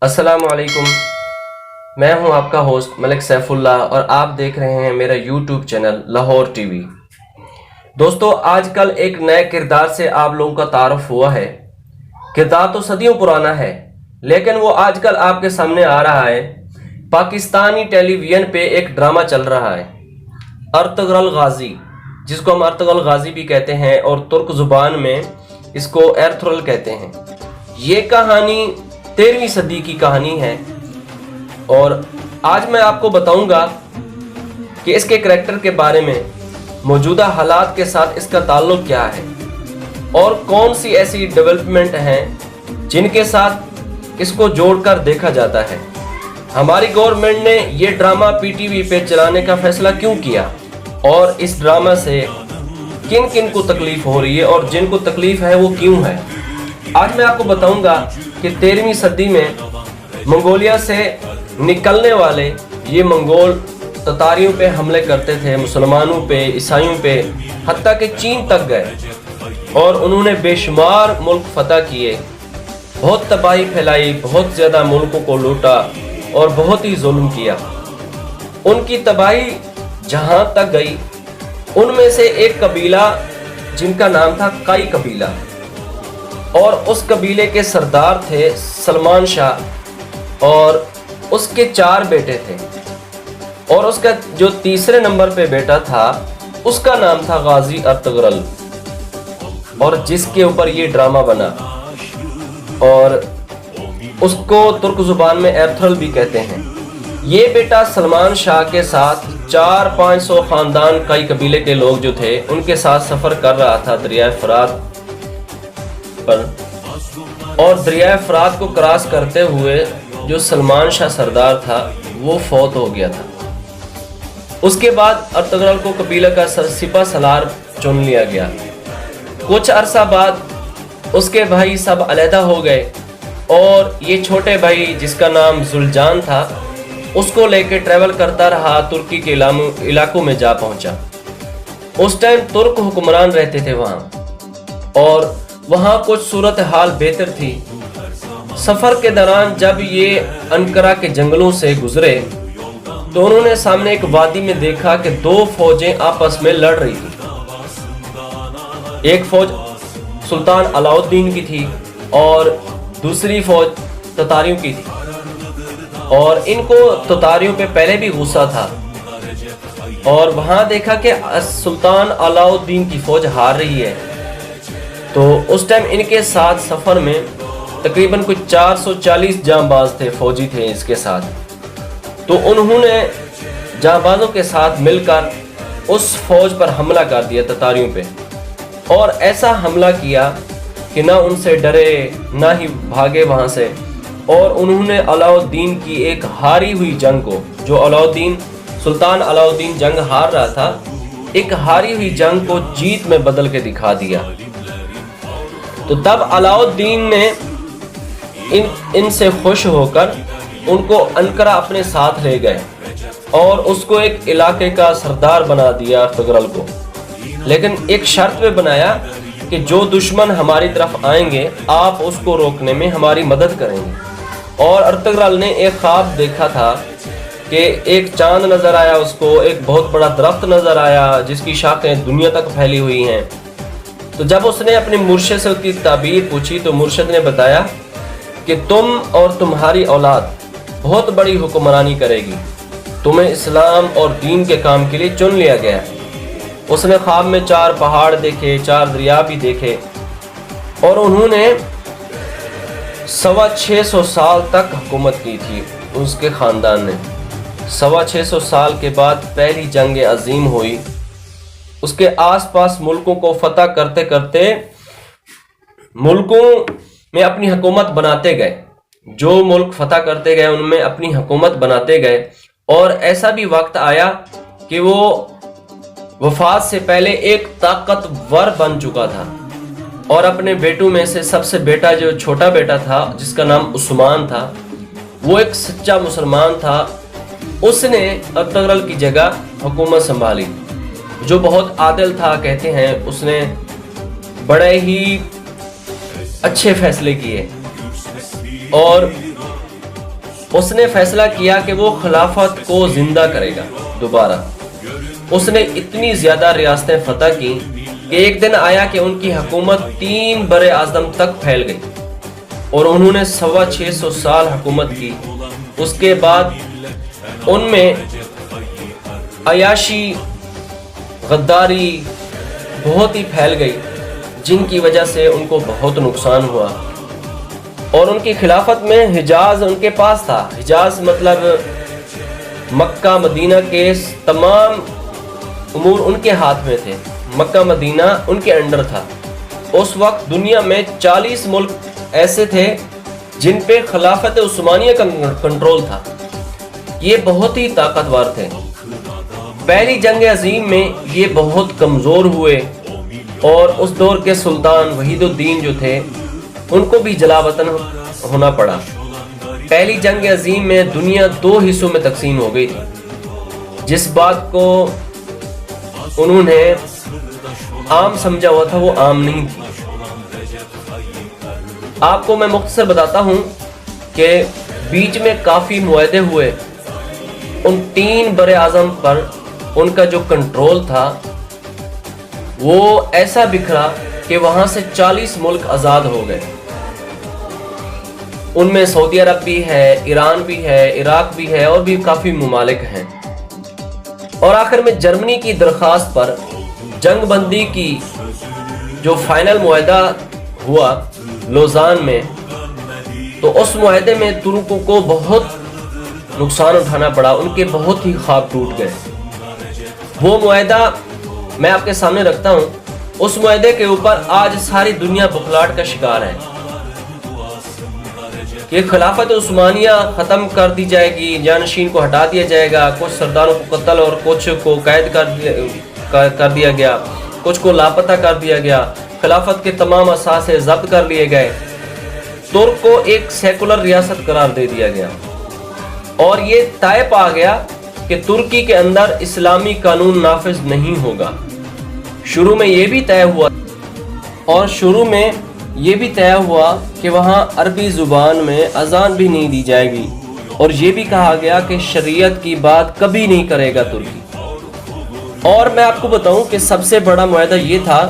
السلام علیکم، میں ہوں آپ کا ہوسٹ ملک سیف اللہ اور آپ دیکھ رہے ہیں میرا YouTube channel Lahore T V. دوستو، آج کل ایک نئے کردار سے آپ لوگوں کا تعارف ہوا ہے۔ کردار تو صدیوں پرانا ہے لیکن وہ آج کل آپ کے سامنے آ رہا ہے۔ پاکستانی ٹیلی ویژن پہ ایک ڈرامہ چل رہا ہے، ارطغرل غازی، جس کو ہم ارطغرل غازی بھی کہتے ہیں اور ترک زبان میں اس کو ایرتھرل کہتے ہیں۔ یہ کہانی 13ویں صدی کی کہانی ہے اور آج میں آپ کو بتاؤں گا کہ اس کے کریکٹر کے بارے میں، موجودہ حالات کے ساتھ اس کا تعلق کیا ہے اور کون سی ایسی ڈیولپمنٹ ہیں جن کے ساتھ اس کو جوڑ کر دیکھا جاتا ہے۔ ہماری گورنمنٹ نے یہ ڈرامہ پی ٹی وی پہ چلانے کا فیصلہ کیوں کیا اور اس ڈرامہ سے کن کن کو تکلیف ہو رہی ہے اور جن کو تکلیف ہے وہ کیوں ہے۔ آج میں آپ کو بتاؤں گا کہ 13ویں صدی میں منگولیا سے نکلنے والے یہ منگول تتاریوں پہ حملے کرتے تھے، مسلمانوں پہ، عیسائیوں پہ، حتیٰ کہ چین تک گئے اور انہوں نے بے شمار ملک فتح کیے، بہت تباہی پھیلائی، بہت زیادہ ملکوں کو لوٹا اور بہت ہی ظلم کیا۔ ان کی تباہی جہاں تک گئی، ان میں سے ایک قبیلہ جن کا نام تھا کائی قبیلہ، اور اس قبیلے کے سردار تھے سلمان شاہ اور اس کے 4 بیٹے تھے، اور اس کا جو تیسرے نمبر پہ بیٹا تھا اس کا نام تھا غازی ارطغرل، اور جس کے اوپر یہ ڈرامہ بنا، اور اس کو ترک زبان میں ایرتھرل بھی کہتے ہیں۔ یہ بیٹا سلمان شاہ کے ساتھ 400-500 خاندان کئی قبیلے کے لوگ جو تھے ان کے ساتھ سفر کر رہا تھا دریائے فرات پر، اور دریائے فرات کو کراس کرتے ہوئے جو سلمان شاہ سردار تھا وہ فوت ہو گیا تھا۔ اس کے بعد ارطغرل کو قبیلہ کا سپہ سالار چن لیا گیا۔ کچھ عرصہ بعد اس کے بھائی سب علیحدہ ہو گئے اور یہ چھوٹے بھائی جس کا نام زلجان تھا اس کو لے کے ٹریول کرتا رہا، ترکی کے علاقوں میں جا پہنچا۔ اس ٹائم ترک حکمران رہتے تھے وہاں، اور وہاں کچھ صورتحال بہتر تھی۔ سفر کے دوران جب یہ انقرہ کے جنگلوں سے گزرے تو انہوں نے سامنے ایک وادی میں دیکھا کہ 2 فوجیں آپس میں لڑ رہی تھی۔ ایک فوج سلطان علاؤ الدین کی تھی اور دوسری فوج تتاریوں کی تھی، اور ان کو تتاریوں پہ پہلے بھی غصہ تھا، اور وہاں دیکھا کہ سلطان علاؤ الدین کی فوج ہار رہی ہے۔ تو اس ٹائم ان کے ساتھ سفر میں تقریباً کچھ 440 جانباز تھے، فوجی تھے اس کے ساتھ۔ تو انہوں نے جانبازوں کے ساتھ مل کر اس فوج پر حملہ کر دیا، تتاریوں پہ، اور ایسا حملہ کیا کہ نہ ان سے ڈرے نہ ہی بھاگے وہاں سے، اور انہوں نے علاؤ الدین کی ایک ہاری ہوئی جنگ کو، جو سلطان علاؤ الدین جنگ ہار رہا تھا، ایک ہاری ہوئی جنگ کو جیت میں بدل کے دکھا دیا۔ تو تب علاؤ الدین نے ان سے خوش ہو کر ان کو انقرہ اپنے ساتھ لے گئے اور اس کو ایک علاقے کا سردار بنا دیا ارطغرل کو، لیکن ایک شرط پہ بنایا کہ جو دشمن ہماری طرف آئیں گے آپ اس کو روکنے میں ہماری مدد کریں گے۔ اور ارطغرل نے ایک خواب دیکھا تھا کہ ایک چاند نظر آیا اس کو، ایک بہت بڑا درخت نظر آیا جس کی شاخیں دنیا تک پھیلی ہوئی ہیں۔ تو جب اس نے اپنے مرشد سے اس کی تعبیر پوچھی تو مرشد نے بتایا کہ تم اور تمہاری اولاد بہت بڑی حکمرانی کرے گی، تمہیں اسلام اور دین کے کام کے لیے چن لیا گیا ہے۔ اس نے خواب میں 4 پہاڑ دیکھے، 4 دریا بھی دیکھے، اور انہوں نے 650 سال تک حکومت کی تھی اس کے خاندان نے۔ 650 سال کے بعد پہلی جنگ عظیم ہوئی، اس کے آس پاس ملکوں کو فتح کرتے کرتے ملکوں میں اپنی حکومت بناتے گئے، جو ملک فتح کرتے گئے ان میں اپنی حکومت بناتے گئے، اور ایسا بھی وقت آیا کہ وہ وفات سے پہلے ایک طاقتور بن چکا تھا، اور اپنے بیٹوں میں سے سب سے جو چھوٹا بیٹا تھا جس کا نام عثمان تھا، وہ ایک سچا مسلمان تھا۔ اس نے ارطغرل کی جگہ حکومت سنبھالی، جو بہت عادل تھا، کہتے ہیں اس نے بڑے ہی اچھے فیصلے کیے، اور اس نے فیصلہ کیا کہ وہ خلافت کو زندہ کرے گا دوبارہ۔ اس نے اتنی زیادہ ریاستیں فتح کی کہ ایک دن آیا کہ ان کی حکومت 3 بر اعظم تک پھیل گئی اور انہوں نے 650 سال حکومت کی۔ اس کے بعد ان میں عیاشی، غداری بہت ہی پھیل گئی، جن کی وجہ سے ان کو بہت نقصان ہوا۔ اور ان کی خلافت میں حجاز ان کے پاس تھا۔ حجاز مطلب مکہ مدینہ کے تمام امور ان کے ہاتھ میں تھے، مکہ مدینہ ان کے انڈر تھا۔ اس وقت دنیا میں 40 ملک ایسے تھے جن پہ خلافت عثمانیہ کا کنٹرول تھا۔ یہ بہت ہی طاقتور تھے۔ پہلی جنگ عظیم میں یہ بہت کمزور ہوئے اور اس دور کے سلطان وحید الدین جو تھے ان کو بھی جلا وطن ہونا پڑا۔ پہلی جنگ عظیم میں دنیا 2 حصوں میں تقسیم ہو گئی تھی۔ جس بات کو انہوں نے عام سمجھا ہوا تھا وہ عام نہیں تھی۔ آپ کو میں مختصر بتاتا ہوں کہ بیچ میں کافی معاہدے ہوئے۔ ان 3 بر اعظم پر ان کا جو کنٹرول تھا وہ ایسا بکھرا کہ وہاں سے 40 ملک آزاد ہو گئے۔ ان میں سعودی عرب بھی ہے، ایران بھی ہے، عراق بھی ہے اور بھی کافی ممالک ہیں۔ اور آخر میں جرمنی کی درخواست پر جنگ بندی کی جو فائنل معاہدہ ہوا لوزان میں، تو اس معاہدے میں ترکوں کو بہت نقصان اٹھانا پڑا، ان کے بہت ہی خواب ٹوٹ گئے۔ وہ معاہدہ میں آپ کے سامنے رکھتا ہوں۔ اس معاہدے کے اوپر آج ساری دنیا بخلاہٹ کا شکار ہے کہ خلافت عثمانیہ ختم کر دی جائے گی، جانشین کو ہٹا دیا جائے گا، کچھ سرداروں کو قتل اور کچھ کو قید کر دیا گیا، کچھ کو لاپتہ کر دیا گیا، خلافت کے تمام اثاثے ضبط کر لیے گئے، ترک کو ایک سیکولر ریاست قرار دے دیا گیا، اور یہ طے پا گیا کہ ترکی کے اندر اسلامی قانون نافذ نہیں ہوگا۔ شروع میں یہ بھی طے ہوا کہ وہاں عربی زبان میں اذان بھی نہیں دی جائے گی، اور یہ بھی کہا گیا کہ شریعت کی بات کبھی نہیں کرے گا ترکی۔ اور میں آپ کو بتاؤں کہ سب سے بڑا معاہدہ یہ تھا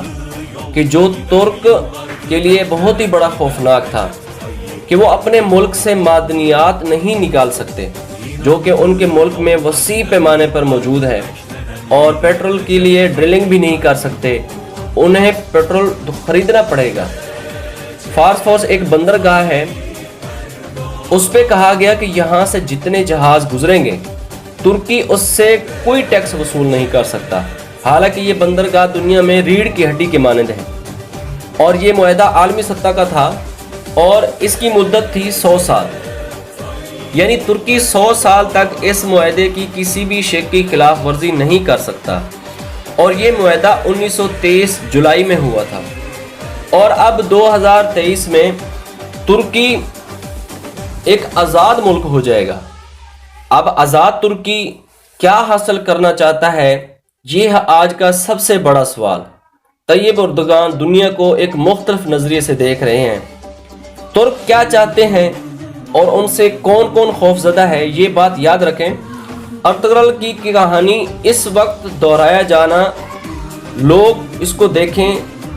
کہ جو ترک کے لیے بہت ہی بڑا خوفناک تھا کہ وہ اپنے ملک سے معدنیات نہیں نکال سکتے، جو کہ ان کے ملک میں وسیع پیمانے پر موجود ہے، اور پیٹرول کے لیے ڈرلنگ بھی نہیں کر سکتے، انہیں پیٹرول خریدنا پڑے گا۔ فارس ایک بندرگاہ ہے، اس پہ کہا گیا کہ یہاں سے جتنے جہاز گزریں گے ترکی اس سے کوئی ٹیکس وصول نہیں کر سکتا، حالانکہ یہ بندرگاہ دنیا میں ریڑھ کی ہڈی کے مانند ہے، اور یہ معاہدہ عالمی سطح کا تھا، اور اس کی مدت تھی 100 سال، یعنی ترکی 100 سال تک اس معاہدے کی کسی بھی شک کی خلاف ورزی نہیں کر سکتا۔ اور یہ معاہدہ 1923 جولائی میں ہوا تھا، اور اب 2023 میں ترکی ایک آزاد ملک ہو جائے گا۔ اب آزاد ترکی کیا حاصل کرنا چاہتا ہے، یہ آج کا سب سے بڑا سوال۔ طیب اردگان دنیا کو ایک مختلف نظریے سے دیکھ رہے ہیں۔ ترک کیا چاہتے ہیں اور ان سے کون کون خوفزدہ ہے، یہ بات یاد رکھیں۔ ارطغرل کی کہانی اس وقت دہرایا جانا، لوگ اس کو دیکھیں،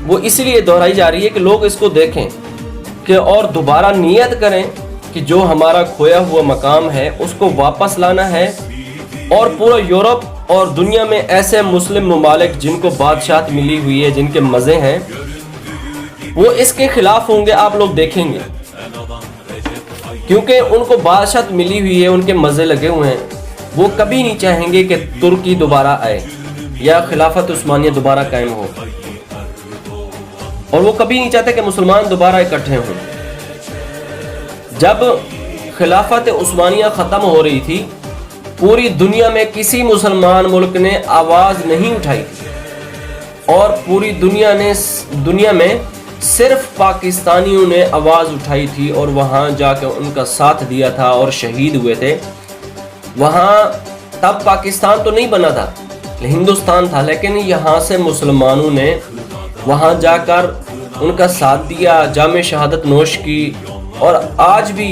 وہ اس لیے دہرائی جا رہی ہے کہ لوگ اس کو دیکھیں کہ اور دوبارہ نیت کریں کہ جو ہمارا کھویا ہوا مقام ہے اس کو واپس لانا ہے، اور پورا یورپ اور دنیا میں ایسے مسلم ممالک جن کو بادشاہت ملی ہوئی ہے، جن کے مزے ہیں، وہ اس کے خلاف ہوں گے۔ آپ لوگ دیکھیں گے، کیونکہ ان کو بادشاہت ملی ہوئی ہے، ان کے مزے لگے ہوئے ہیں، وہ کبھی نہیں چاہیں گے کہ ترکی دوبارہ آئے یا خلافت عثمانیہ دوبارہ قائم ہو، اور وہ کبھی نہیں چاہتے کہ مسلمان دوبارہ اکٹھے ہوں۔ جب خلافت عثمانیہ ختم ہو رہی تھی، پوری دنیا میں کسی مسلمان ملک نے آواز نہیں اٹھائی تھی، اور پوری دنیا میں صرف پاکستانیوں نے آواز اٹھائی تھی، اور وہاں جا کے ان کا ساتھ دیا تھا اور شہید ہوئے تھے۔ وہاں تب پاکستان تو نہیں بنا تھا، ہندوستان تھا، لیکن یہاں سے مسلمانوں نے وہاں جا کر ان کا ساتھ دیا، جام شہادت نوش کی، اور آج بھی